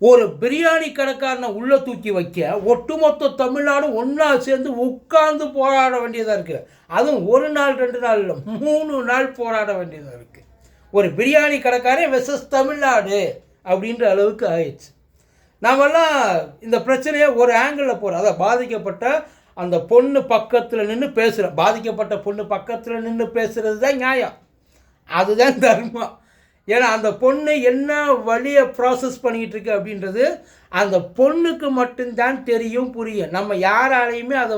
ஒரு பிரியாணி கடைக்காரனை உள்ளே தூக்கி வைக்க ஒட்டுமொத்த தமிழ்நாடும் ஒன்றா சேர்ந்து உட்கார்ந்து போராட வேண்டியதாக இருக்குது. அதுவும் ஒரு நாள் 2 நாள் இல்லை, 3 நாள் போராட வேண்டியதாக இருக்குது. ஒரு பிரியாணி கடைக்காரன் வெர்சஸ் தமிழ்நாடு அப்படின்ற அளவுக்கு ஆயிடுச்சு. நாமெல்லாம் இந்த பிரச்சனையை ஒரு ஆங்கிளில் போகிறோம். அதை பாதிக்கப்பட்ட அந்த பொண்ணு பக்கத்தில் நின்று பேசுகிறோம். பாதிக்கப்பட்ட பொண்ணு பக்கத்தில் நின்று பேசுகிறது தான் நியாயம், அதுதான் தர்மம். ஏன்னா அந்த பொண்ணு என்ன வழியை ப்ராசஸ் பண்ணிக்கிட்டு இருக்கு அப்படின்றது அந்த பொண்ணுக்கு மட்டும்தான் தெரியும், புரியும். நம்ம யாராலையுமே அதை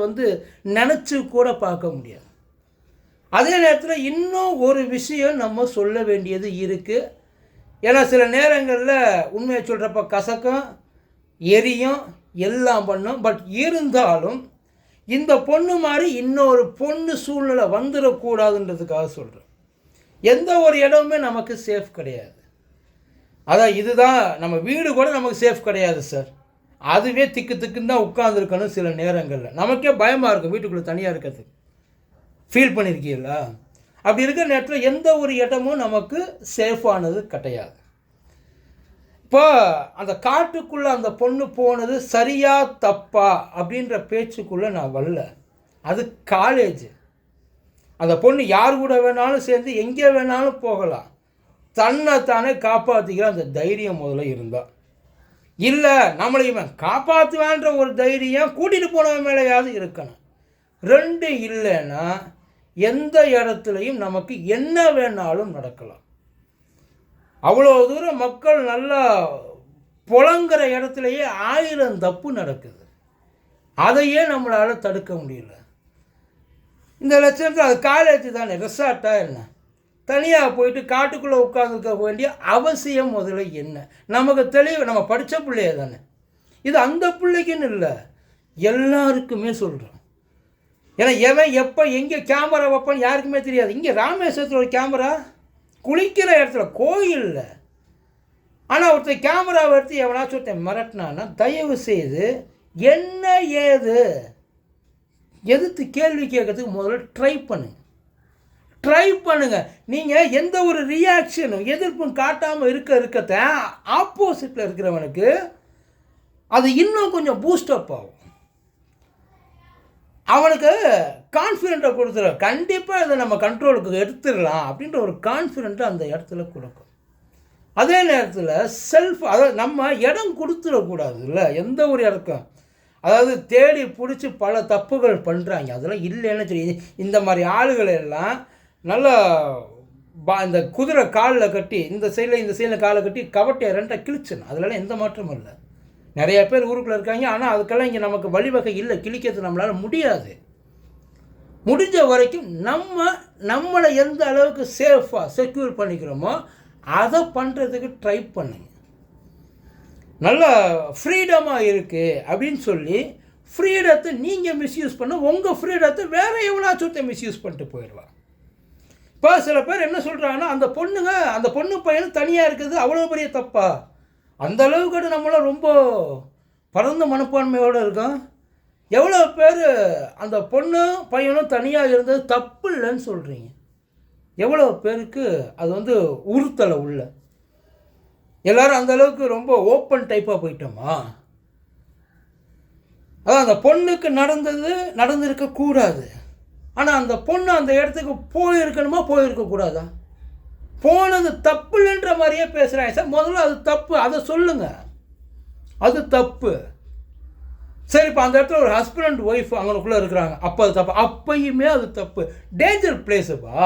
நினச்சி கூட பார்க்க முடியாது. அதே நேரத்தில் இன்னும் ஒரு விஷயம் நம்ம சொல்ல வேண்டியது இருக்குது. ஏன்னா சில நேரங்களில் உண்மையை சொல்கிறப்ப கசக்கம், எரியும், எல்லாம் பண்ணும். பட் இருந்தாலும் இந்த பொண்ணு மாதிரி இன்னொரு பொண்ணு சூழ்நிலை வந்துடக்கூடாதுன்றதுக்காக சொல்கிறேன். எந்த ஒரு இடமுமே நமக்கு சேஃப் கிடையாது. அதான் இதுதான் நம்ம வீடு கூட நமக்கு சேஃப் கிடையாது சார். அதுவே திக்கு திக்குன்னு தான் உட்காந்துருக்கணும். சில நேரங்களில் நமக்கே பயமாக இருக்கும் வீட்டுக்குள்ளே தனியாக இருக்கிறதுக்கு. ஃபீல் பண்ணியிருக்கீங்களா? அப்படி இருக்கிற நேரத்தில் எந்த ஒரு இடமும் நமக்கு சேஃபானது கிடையாது. இப்போ அந்த காட்டுக்குள்ளே அந்த பொண்ணு போனது சரியா தப்பா அப்படின்ற பேச்சுக்குள்ளே நான் வரல. அது காலேஜ். அந்த பொண்ணு யார் கூட வேணாலும் சேர்ந்து எங்கே வேணாலும் போகலாம். தன்னைத்தானே காப்பாற்றிக்கிற அந்த தைரியம் முதல்ல இருந்தால், இல்லை நம்மளை இவன் காப்பாற்றுவான்ற ஒரு தைரியம் கூட்டிகிட்டு போனவன் மேலேயாவது இருக்கணும். 2 இல்லைன்னா எந்த இடத்துலையும் நமக்கு என்ன வேணாலும் நடக்கலாம். அவ்வளோ தூரம் மக்கள் நல்லா புலங்குற இடத்துலையே 1000 தப்பு நடக்குது. அதையே நம்மளால் தடுக்க முடியல. இந்த லட்சத்தில் அது காலேஜ் தானே, ரெசார்ட்டா என்ன? தனியாக போயிட்டு காட்டுக்குள்ளே உட்காந்துருக்க வேண்டிய அவசியம் முதல்ல என்ன? நமக்கு தெளிவு. நம்ம படித்த பிள்ளைய தானே இது. அந்த பிள்ளைக்குன்னு இல்லை, எல்லாருக்குமே சொல்கிறோம். ஏன்னா எவன் எப்போ எங்கே கேமரா வைப்பான்னு யாருக்குமே தெரியாது. இங்கே ராமேஸ்வரத்தில் ஒரு கேமரா, குளிக்கிற இடத்துல, கோயிலில். ஆனால் ஒருத்தர் கேமராவை எடுத்து எவனாச்சும் ஒருத்தன் மிரட்டினான்னா தயவு செய்து என்ன ஏது எதிர்த்து கேள்வி கேட்கறதுக்கு முதல்ல ட்ரை பண்ணுங்க. நீங்கள் எந்த ஒரு ரியாக்ஷனும் எதிர்ப்பும் காட்டாமல் இருக்கத்த ஆப்போசிட்டில் இருக்கிறவனுக்கு அது இன்னும் கொஞ்சம் பூஸ்டப் ஆகும். அவனுக்கு கான்ஃபிடென்ட்டை கொடுத்துரும். கண்டிப்பாக அதை நம்ம கண்ட்ரோலுக்கு எடுத்துடலாம் அப்படின்ற ஒரு கான்ஃபிடென்ட்டை அந்த இடத்துல கொடுக்கும். அதே நேரத்தில் அதாவது நம்ம இடம் கொடுத்துடக்கூடாது இல்லை எந்த ஒரு இடத்துக்கும். அதாவது தேடி பிடிச்சி பல தப்புகள் பண்ணுறாங்க. அதெல்லாம் இல்லைன்னு தெரியுது. இந்த மாதிரி ஆளுகளை எல்லாம் நல்லா இந்த குதிரை காலில் கட்டி இந்த சைடில் காலை கட்டி கவட்டையை 2 கிழிச்சணும். அதிலலாம் எந்த மாற்றமும் இல்லை. நிறைய பேர் ஊருக்குள்ளே இருக்காங்க. ஆனால் அதுக்கெல்லாம் இங்கே நமக்கு வழிவகை இல்லை, கிழிக்கிறது நம்மளால் முடியாது. முடிஞ்ச வரைக்கும் நம்மளை எந்த அளவுக்கு சேஃபாக செக்யூர் பண்ணிக்கிறோமோ அதை பண்ணுறதுக்கு ட்ரை பண்ணுங்க. நல்லா ஃப்ரீடமாக இருக்குது அப்படின்னு சொல்லி ஃப்ரீடத்தை நீங்கள் மிஸ்யூஸ் பண்ண உங்கள் ஃப்ரீடத்தை வேறு எவ்வளோச்சும் மிஸ்யூஸ் பண்ணிட்டு போயிடுவாங்க. இப்போ சில பேர் என்ன சொல்கிறாங்கன்னா அந்த பொண்ணு பையனும் தனியாக இருக்குது அவ்வளோ பெரிய தப்பா? அந்த அளவுக்கு நம்மளாம் ரொம்ப பரந்த மனப்பான்மையோடு இருக்கோம். எவ்வளோ பேர் அந்த பொண்ணு பையனும் தனியாக இருந்தது தப்பு இல்லைன்னு சொல்கிறீங்க? எவ்வளோ பேருக்கு அது உறுத்தலை உள்ள? எல்லோரும் அந்த அளவுக்கு ரொம்ப ஓப்பன் டைப்பாக போயிட்டோமா? அதான் அந்த பொண்ணுக்கு நடந்திருக்கக்கூடாது. ஆனால் அந்த பொண்ணு அந்த இடத்துக்கு போயிருக்கணுமா போயிருக்கக்கூடாதா? போனது தப்பு இல்லைன்ற மாதிரியே பேசுகிறாங்க சார். முதல்ல அது தப்பு, அதை சொல்லுங்கள். அது தப்பு. சரி, இப்போ அந்த இடத்துல ஒரு ஹஸ்பண்ட் அண்ட் ஒய்ஃப் அவங்களுக்குள்ளே இருக்கிறாங்க, அப்போ அது தப்பு. அப்பயுமே அது தப்பு. டேஞ்சர் பிளேஸுப்பா,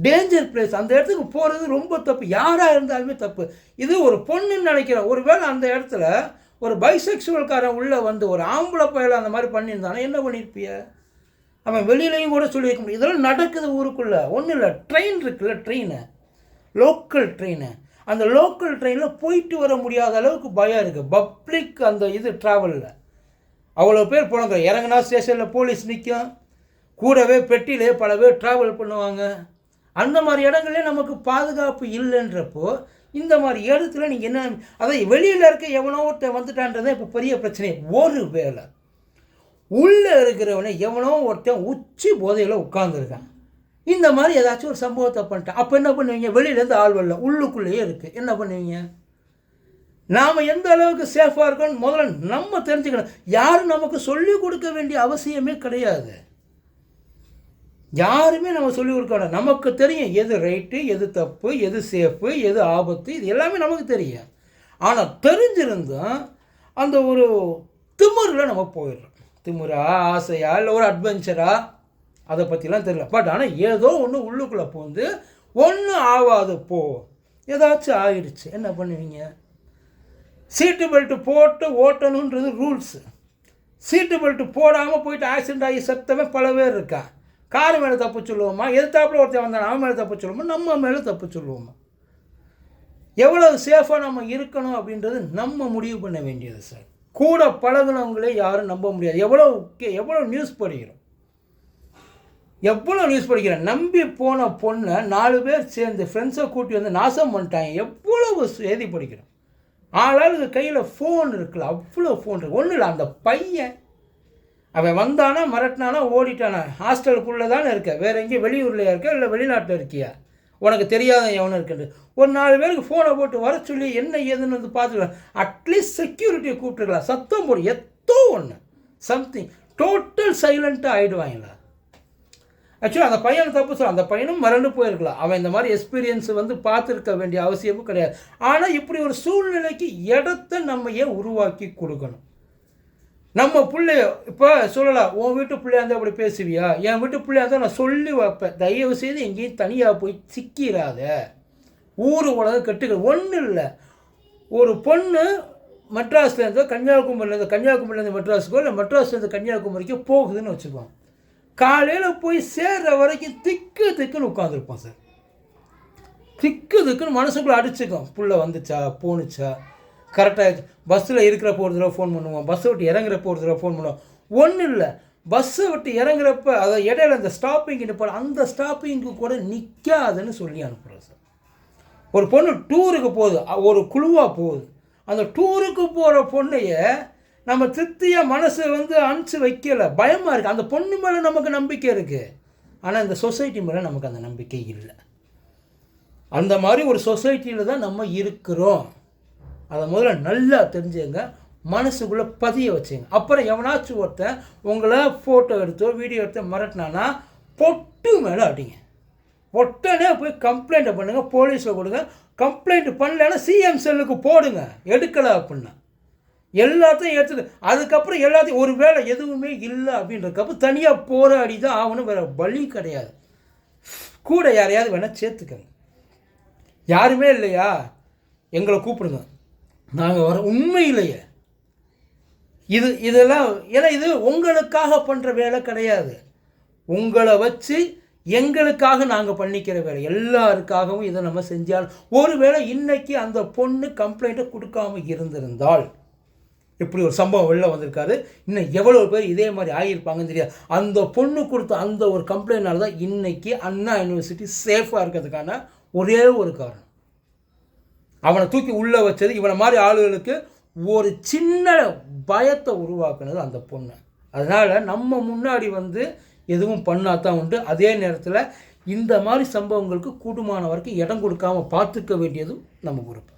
டேஞ்சர் பிளேஸ். அந்த இடத்துக்கு போகிறது ரொம்ப தப்பு. யாராக இருந்தாலுமே தப்பு. இது ஒரு பொண்ணுன்னு நினைக்கிறேன். ஒருவேளை அந்த இடத்துல ஒரு பைசெக்சுவல்காரன் உள்ளே ஒரு ஆம்பளை பயலை அந்த மாதிரி பண்ணியிருந்தானே என்ன பண்ணியிருப்பிய? அவன் வெளியிலையும் கூட சொல்லியிருக்க முடியும். இதெல்லாம் நடக்குது ஊருக்குள்ளே. ஒன்றும் இல்லை, ட்ரெயின் இருக்குல்ல, லோக்கல் ட்ரெயின். அந்த லோக்கல் ட்ரெயினில் போயிட்டு வர முடியாத அளவுக்கு பயம் இருக்குது. பப்ளிக் அந்த ட்ராவலில் அவ்வளோ பேர் போனாங்க. இறங்கினா ஸ்டேஷனில் போலீஸ் நிற்கும். கூடவே பெட்டியிலே பல பேர் ட்ராவல் பண்ணுவாங்க. அந்த மாதிரி இடங்களே நமக்கு பாதுகாப்பு இல்லைன்றப்போ இந்த மாதிரி இடத்துல நீங்கள் என்ன, அதாவது வெளியில் இருக்க எவனோ ஒருத்தன் வந்துட்டான்றதான் இப்போ பெரிய பிரச்சனை. ஒரு வேளை உள்ளே இருக்கிறவனை எவனோ ஒருத்தன் உச்சி போதையில் உட்காந்துருக்கான், இந்த மாதிரி ஏதாச்சும் ஒரு சம்பவத்தை பண்ணிட்டான், அப்போ என்ன பண்ணுவீங்க? வெளியிலேருந்து ஆள் வரல, உள்ளுக்குள்ளேயே இருக்குது, என்ன பண்ணுவீங்க? நாம் எந்த அளவுக்கு சேஃபாக இருக்கோன்னு முதல்ல நம்ம தெரிஞ்சுக்கணும். யாரும் நமக்கு சொல்லிக் கொடுக்க வேண்டிய அவசியமே கிடையாது. யாருமே நம்ம சொல்லிக் கொடுக்க வேண்டாம். நமக்கு தெரியும் எது ரைட்டு, எது தப்பு, எது சேஃபு, எது ஆபத்து, இது எல்லாமே நமக்கு தெரியும். ஆனால் தெரிஞ்சிருந்தும் அந்த ஒரு திமிரில் நம்ம போயிடுறோம். திமிரா, ஆசையா, இல்லை ஒரு அட்வென்ச்சரா, அதை பற்றிலாம் தெரியல. பட் ஆனால் ஏதோ ஒன்று உள்ளுக்குள்ளே போந்து ஒன்றும் ஆகாது போ, ஏதாச்சும் ஆயிடுச்சு என்ன பண்ணுவீங்க? சீட்டு பெல்ட்டு போட்டு ஓட்டணுன்றது ரூல்ஸு. சீட்டு பெல்ட்டு போடாமல் போயிட்டு ஆக்சிடென்ட் ஆகி செத்தவே பல பேர் இருக்கா. கார் மேலே தப்பு சொல்லுவோமா? எதிர்த்தாப்புல ஒருத்தன் வந்தான் அவன் மேலே தப்பு சொல்லுவோமா? நம்ம மேலே தப்பு சொல்லுவோமா? எவ்வளோ சேஃபாக நம்ம இருக்கணும் அப்படின்றது நம்ம முடிவு பண்ண வேண்டியது சார். கூட பழகுனவங்களே யாரும் நம்ப முடியாது. எவ்வளோ நியூஸ் படிக்கிறேன். நம்பி போன பொண்ணை 4 பேர் சேர்ந்து ஃப்ரெண்ட்ஸை கூட்டி வந்து நாசம் பண்ணிட்டாங்க. எவ்வளவு செய்தி படிக்கிறோம். ஆளாளுக்கு கையில் ஃபோன் இருக்குல்ல, அவ்வளோ ஃபோன் இருக்கு. ஒன்றும் இல்லை, அந்த பையன் அவன் வந்தானா மறட்டினானா ஓடிட்டானா, ஹாஸ்டலுக்குள்ளே தானே இருக்க, வேறு எங்கேயும் வெளியூரில் இருக்க இல்லை வெளிநாட்டில் இருக்கியா, உனக்கு தெரியாத எவனும் இருக்குன்னு ஒரு 4 பேருக்கு ஃபோனை போட்டு வர சொல்லி என்ன ஏதுன்னு வந்து பார்த்துக்கலாம். அட்லீஸ்ட் செக்யூரிட்டியை கூப்பிட்டுருக்கலாம். சத்தம் போடு, எத்தோ ஒன்று சம்திங். டோட்டல் சைலண்ட்டாக ஆகிடுவாங்களா? ஆக்சுவலாக அந்த பையனை தப்பு சொல்ல, அந்த பையனும் மறந்து போயிருக்கலாம். அவன் இந்த மாதிரி எக்ஸ்பீரியன்ஸ் வந்து பார்த்துருக்க வேண்டிய அவசியமும் கிடையாது. ஆனால் இப்படி ஒரு சூழ்நிலைக்கு இடத்த நம்ம ஏன் உருவாக்கி கொடுக்கணும்? நம்ம பிள்ளைய இப்போ சொல்லலாம், உன் வீட்டு பிள்ளையா இருந்தால் அப்படி பேசுவியா, என் வீட்டு பிள்ளையா இருந்தால் நான் சொல்லி வைப்பேன், தயவு செய்து எங்கேயும் தனியாக போய் சிக்கிறாத, ஊர் உலகம் கட்டுக்க. ஒன்றும் இல்லை, ஒரு பொண்ணு மெட்ராஸ்லேருந்தோ கன்னியாகுமரியிலேருந்து மெட்ராஸுக்கோ இல்லை மெட்ராஸ்லேருந்து கன்னியாகுமரிக்கோ போகுதுன்னு வச்சுக்குவோம். காலையில் போய் சேர்ற வரைக்கும் திக்குன்னு உட்காந்துருப்போம் சார். திக்குன்னு மனசுக்குள்ளே அடிச்சுக்கும். புள்ள வந்துச்சா, போணுச்சா, கரெக்டாக பஸ்ஸில் இருக்கிறப்போ ஒரு தடவை ஃபோன் பண்ணுவோம், பஸ்ஸை விட்டு இறங்குறப்போ ஒரு தடவை ஃபோன் பண்ணுவோம். ஒன்றும் இல்லை, பஸ்ஸை விட்டு இறங்குறப்ப அதை இடையில அந்த ஸ்டாப்பிங்கு போட அந்த ஸ்டாப்பிங்கு கூட நிற்காதுன்னு சொல்லி அனுப்புகிறோம் சார். ஒரு பொண்ணு டூருக்கு போகுது, ஒரு குழுவாக போகுது. அந்த டூருக்கு போகிற பொண்ணைய நம்ம திருப்தியாக மனசை வந்து அனுப்பிச்சு வைக்கலை, பயமாக இருக்குது. அந்த பொண்ணு மேலே நமக்கு நம்பிக்கை இருக்குது, ஆனால் இந்த சொசைட்டி மேலே நமக்கு அந்த நம்பிக்கை இல்லை. அந்த மாதிரி ஒரு சொசைட்டியில் தான் நம்ம இருக்கிறோம். அதை முதல்ல நல்லா தெரிஞ்சுங்க, மனசுக்குள்ளே பதிய வச்சுங்க. அப்புறம் எவனாச்சும் ஒருத்தன் உங்களை ஃபோட்டோ எடுத்தோ வீடியோ எடுத்தோ மிரட்டினானா பொட்டு மேலே அடிங்க. உடனே போய் கம்ப்ளைண்ட்டை பண்ணுங்கள், போலீஸில் கொடுங்க. கம்ப்ளைண்ட் பண்ணலைன்னா சிஎம் செல்லுக்கு போடுங்க. எடுக்கலை அப்படின்னா எல்லாத்தையும் எடுத்துட்டு அதுக்கப்புறம் எல்லாத்தையும் ஒரு வேளை எதுவுமே இல்லை அப்படின்றதுக்கப்புறம் தனியாக போராடி தான் ஆகணும், வேறு வழி கிடையாது. கூட யாரையாவது வேணால் சேர்த்துக்கங்க. யாருமே இல்லையா, எங்களை கூப்பிடுங்க, நாங்கள் வர. உண்மையிலேயே இதெல்லாம் ஏன்னா இது உங்களுக்காக பண்ணுற வேலை கிடையாது, உங்களை வச்சு எங்களுக்காக நாங்கள் பண்ணிக்கிற வேலை. எல்லாருக்காகவும் இதை நம்ம செஞ்சால், ஒருவேளை இன்னைக்கு அந்த பொண்ணு கம்ப்ளைண்ட்டை கொடுக்காம இருந்திருந்தால் இப்படி ஒரு சம்பவம் வெளில வந்திருக்காது. இன்னும் எவ்வளோ பேர் இதே மாதிரி ஆகியிருப்பாங்கன்னு தெரியாது. அந்த பொண்ணு கொடுத்த அந்த ஒரு கம்ப்ளைண்ட்னால தான் இன்னைக்கு அண்ணா யூனிவர்சிட்டி சேஃபாக இருக்கிறதுக்கான ஒரே ஒரு காரணம். அவனை தூக்கி உள்ளே வச்சது, இவனை மாதிரி ஆளுகளுக்கு ஒரு சின்ன பயத்தை உருவாக்குனது அந்த பொண்ணு. அதனால் நம்ம முன்னாடி வந்து எதுவும் பண்ணாதான் உண்டு. அதே நேரத்தில் இந்த மாதிரி சம்பவங்களுக்கு கூடுமான வரைக்கும் இடம் கொடுக்காமல் பார்த்துக்க வேண்டியதும் நம்ம பொறுப்பு.